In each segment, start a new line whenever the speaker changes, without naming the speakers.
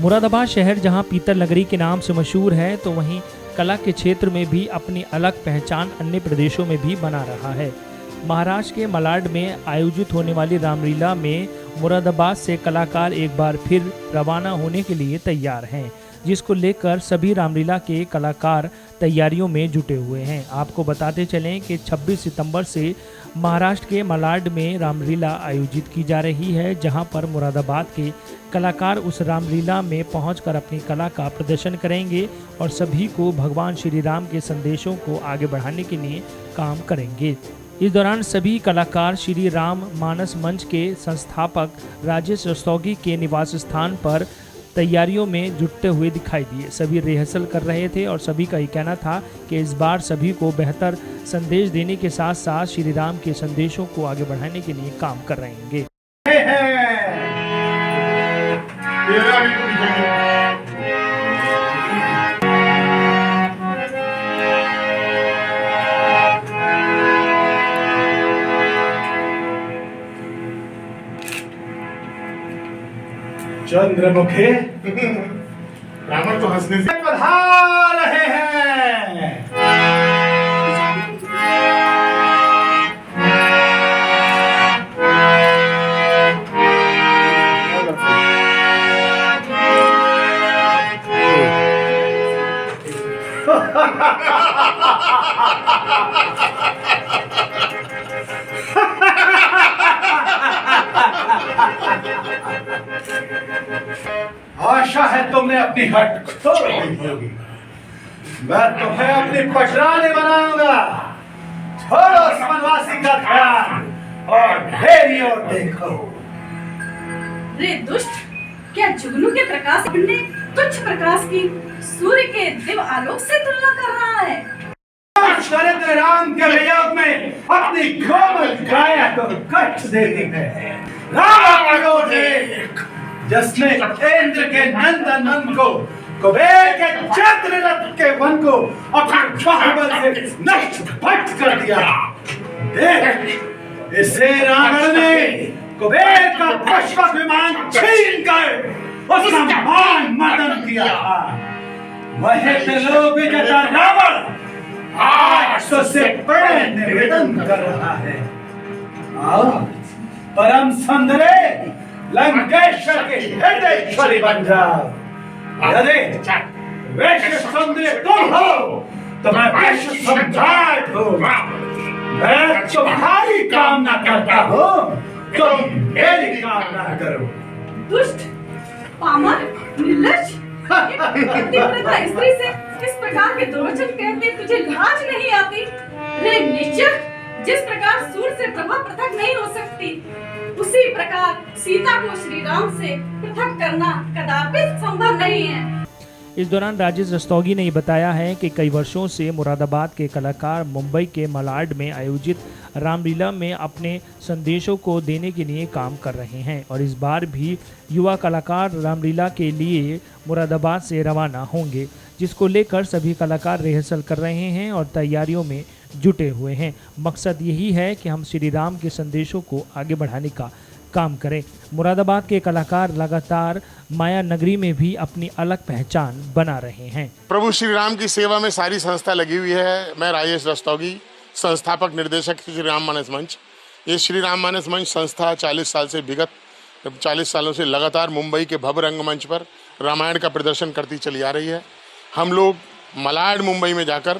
मुरादाबाद शहर जहां पीतल नगरी के नाम से मशहूर है, तो वहीं कला के क्षेत्र में भी अपनी अलग पहचान अन्य प्रदेशों में भी बना रहा है। महाराष्ट्र के मलाड में आयोजित होने वाली रामलीला में मुरादाबाद से कलाकार एक बार फिर रवाना होने के लिए तैयार हैं, जिसको लेकर सभी रामलीला के कलाकार तैयारियों में जुटे हुए हैं। आपको बताते चलें कि 26 सितंबर से महाराष्ट्र के मलाड में रामलीला आयोजित की जा रही है, जहां पर मुरादाबाद के कलाकार उस रामलीला में पहुंचकर अपनी कला का प्रदर्शन करेंगे और सभी को भगवान श्री राम के संदेशों को आगे बढ़ाने के लिए काम करेंगे। इस दौरान सभी कलाकार श्री राम मानस मंच के संस्थापक राजेश रस्तोगी के निवास स्थान पर तैयारियों में जुटते हुए दिखाई दिए। सभी रिहर्सल कर रहे थे और सभी का ये कहना था कि इस बार सभी को बेहतर संदेश देने के साथ साथ श्री राम के संदेशों को आगे बढ़ाने के लिए काम कर रहेंगे।
चंद्रमुखी रावण तो हंसने से पधार रहे हैं। आशा है तुमने अपनी हट तोड़ दी होगी। मैं तुम्हें अपनी पटरानी बनाऊंगा। छोड़ो वनवासी का ध्यान और मेरी ओर देखो।
रे दुष्ट, क्या जुगनू के प्रकाश ने तुच्छ प्रकाश की सूर्य के दिव्य आलोक से तुलना कर रहा है?
शरद राम के वियोग में अपनी कोमल काया को कष्ट देती है। राम जिसने इंद्र के नंदन को कुबेर के चंद्ररथ के वन को अपने बाहुबल से नष्ट भस्म कर दिया। देख, इसे रावण ने कुबेर का पुष्पक विमान छीन कर उसका मान मर्दन किया। वह त्रिलोक विजेता रावण आज उससे बड़े निवेदन कर रहा है। आओ परम सुंदरे लंकेश्वर के हृदयेश्वरी बन जाओ। यदि विश्व सुंदरी तुम हो तो मैं विश्व सम्राट हूँ। मैं तुम्हारी कामना करता हूँ, तुम मेरी कामना करो।
दुष्ट, पामर, निर्लज्ज, पतिव्रता स्त्री से इस प्रकार के दुर्वचन कहते तुझे लाज नहीं आती? रे नीच, जिस प्रकार सूर्य से प्रभा पृथक नहीं हो सकती, उसी प्रकार सीता को श्री राम से पृथक करना कदापि संभव नहीं है।
इस दौरान राजेश रस्तोगी ने बताया है कि कई वर्षों से मुरादाबाद के कलाकार मुंबई के मलाड में आयोजित रामलीला में अपने संदेशों को देने के लिए काम कर रहे हैं और इस बार भी युवा कलाकार रामलीला के लिए मुरादाबाद से रवाना होंगे, जिसको लेकर सभी कलाकार रिहर्सल कर रहे हैं और तैयारियों में जुटे हुए हैं। मकसद यही है कि हम श्री राम के संदेशों को आगे बढ़ाने का काम करें। मुरादाबाद के कलाकार लगातार माया नगरी में भी अपनी अलग पहचान बना रहे हैं।
प्रभु श्री राम की सेवा में सारी संस्था लगी हुई है। मैं राजेश रस्तोगी, संस्थापक निर्देशक श्री राम मानस मंच। ये श्री राम मानस मंच संस्था 40 साल से विगत 40 सालों से लगातार मुंबई के भव्य रंगमंच पर रामायण का प्रदर्शन करती चली आ रही है। हम लोग मलाड मुंबई में जाकर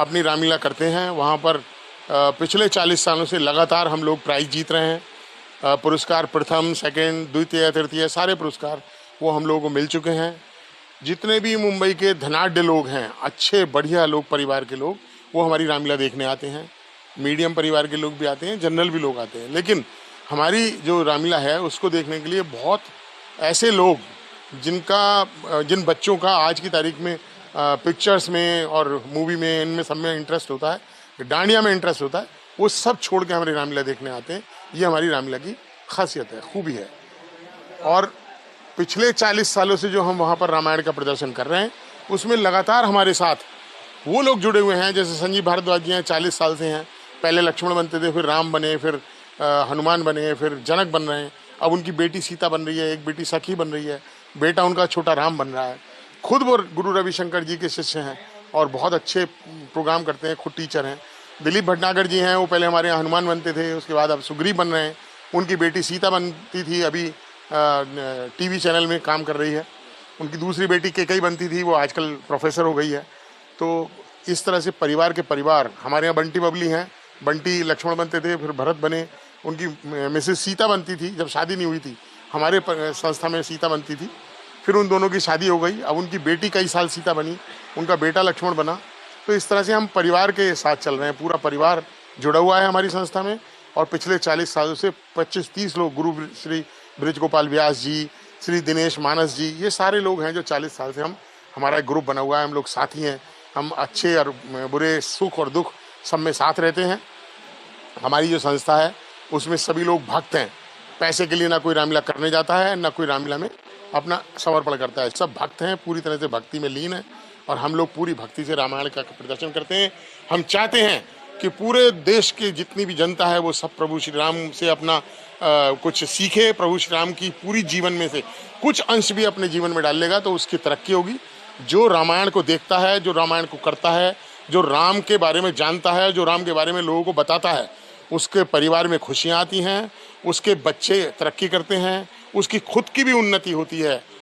अपनी रामलीला करते हैं। वहाँ पर पिछले 40 सालों से लगातार हम लोग प्राइज जीत रहे हैं। पुरस्कार प्रथम, सेकंड, द्वितीय, तृतीय सारे पुरस्कार वो हम लोगों को मिल चुके हैं। जितने भी मुंबई के धनाढ्य लोग हैं, अच्छे बढ़िया लोग, परिवार के लोग, वो हमारी रामलीला देखने आते हैं। मीडियम परिवार के लोग भी आते हैं, जनरल भी लोग आते हैं। लेकिन हमारी जो रामलीला है उसको देखने के लिए बहुत ऐसे लोग जिन बच्चों का आज की तारीख में पिक्चर्स में और मूवी में, इनमें सब में इंटरेस्ट होता है, डांडिया में इंटरेस्ट होता है, वो सब छोड़ के हमारी रामलीला देखने आते हैं। ये हमारी रामलीला की खासियत है, खूबी है। और पिछले 40 सालों से जो हम वहाँ पर रामायण का प्रदर्शन कर रहे हैं, उसमें लगातार हमारे साथ वो लोग जुड़े हुए हैं। जैसे संजीव भारद्वाज जी हैं, 40 साल से हैं। पहले लक्ष्मण बनते थे, फिर राम बने, फिर हनुमान बने, फिर जनक बन रहे हैं। अब उनकी बेटी सीता बन रही है, एक बेटी सखी बन रही है। बेटा उनका छोटा राम बन रहा है। खुद वो गुरु रविशंकर जी के शिष्य हैं और बहुत अच्छे प्रोग्राम करते हैं, खुद टीचर हैं। दिलीप भटनागर जी हैं, वो पहले हमारे यहाँ हनुमान बनते थे, उसके बाद अब सुग्रीव बन रहे हैं। उनकी बेटी सीता बनती थी, अभी टीवी चैनल में काम कर रही है। उनकी दूसरी बेटी केकई बनती थी, वो आजकल प्रोफेसर हो गई है। तो इस तरह से परिवार के परिवार, हमारे यहाँ बंटी बबली हैं, बंटी लक्ष्मण बनते थे, फिर भरत बने। उनकी मिसेस सीता बनती थी, जब शादी नहीं हुई थी हमारे संस्था में सीता बनती थी, फिर उन दोनों की शादी हो गई। अब उनकी बेटी कई साल सीता बनी, उनका बेटा लक्ष्मण बना। तो इस तरह से हम परिवार के साथ चल रहे हैं, पूरा परिवार जुड़ा हुआ है हमारी संस्था में। और पिछले 40 सालों से 25-30 लोग, गुरु श्री ब्रिज गोपाल व्यास जी, श्री दिनेश मानस जी, ये सारे लोग हैं जो 40 साल से हमारा एक ग्रुप बना हुआ है। हम लोग साथी हैं, हम अच्छे और बुरे, सुख और दुख सब में साथ रहते हैं। हमारी जो संस्था है उसमें सभी लोग भक्त हैं। पैसे के लिए ना कोई रामलीला करने जाता है, ना कोई रामलीला में अपना समर्पण करता है। सब भक्त हैं, पूरी तरह से भक्ति में लीन है और हम लोग पूरी भक्ति से रामायण का प्रदर्शन करते हैं। हम चाहते हैं कि पूरे देश की जितनी भी जनता है वो सब प्रभु श्री राम से अपना कुछ सीखे। प्रभु श्री राम की पूरी जीवन में से कुछ अंश भी अपने जीवन में डाल लेगा तो उसकी तरक्की होगी। जो रामायण को देखता है, जो रामायण को करता है, जो राम के बारे में जानता है, जो राम के बारे में लोगों को बताता है, उसके परिवार में खुशियाँ आती हैं, उसके बच्चे तरक्की करते हैं, उसकी खुद की भी उन्नति होती है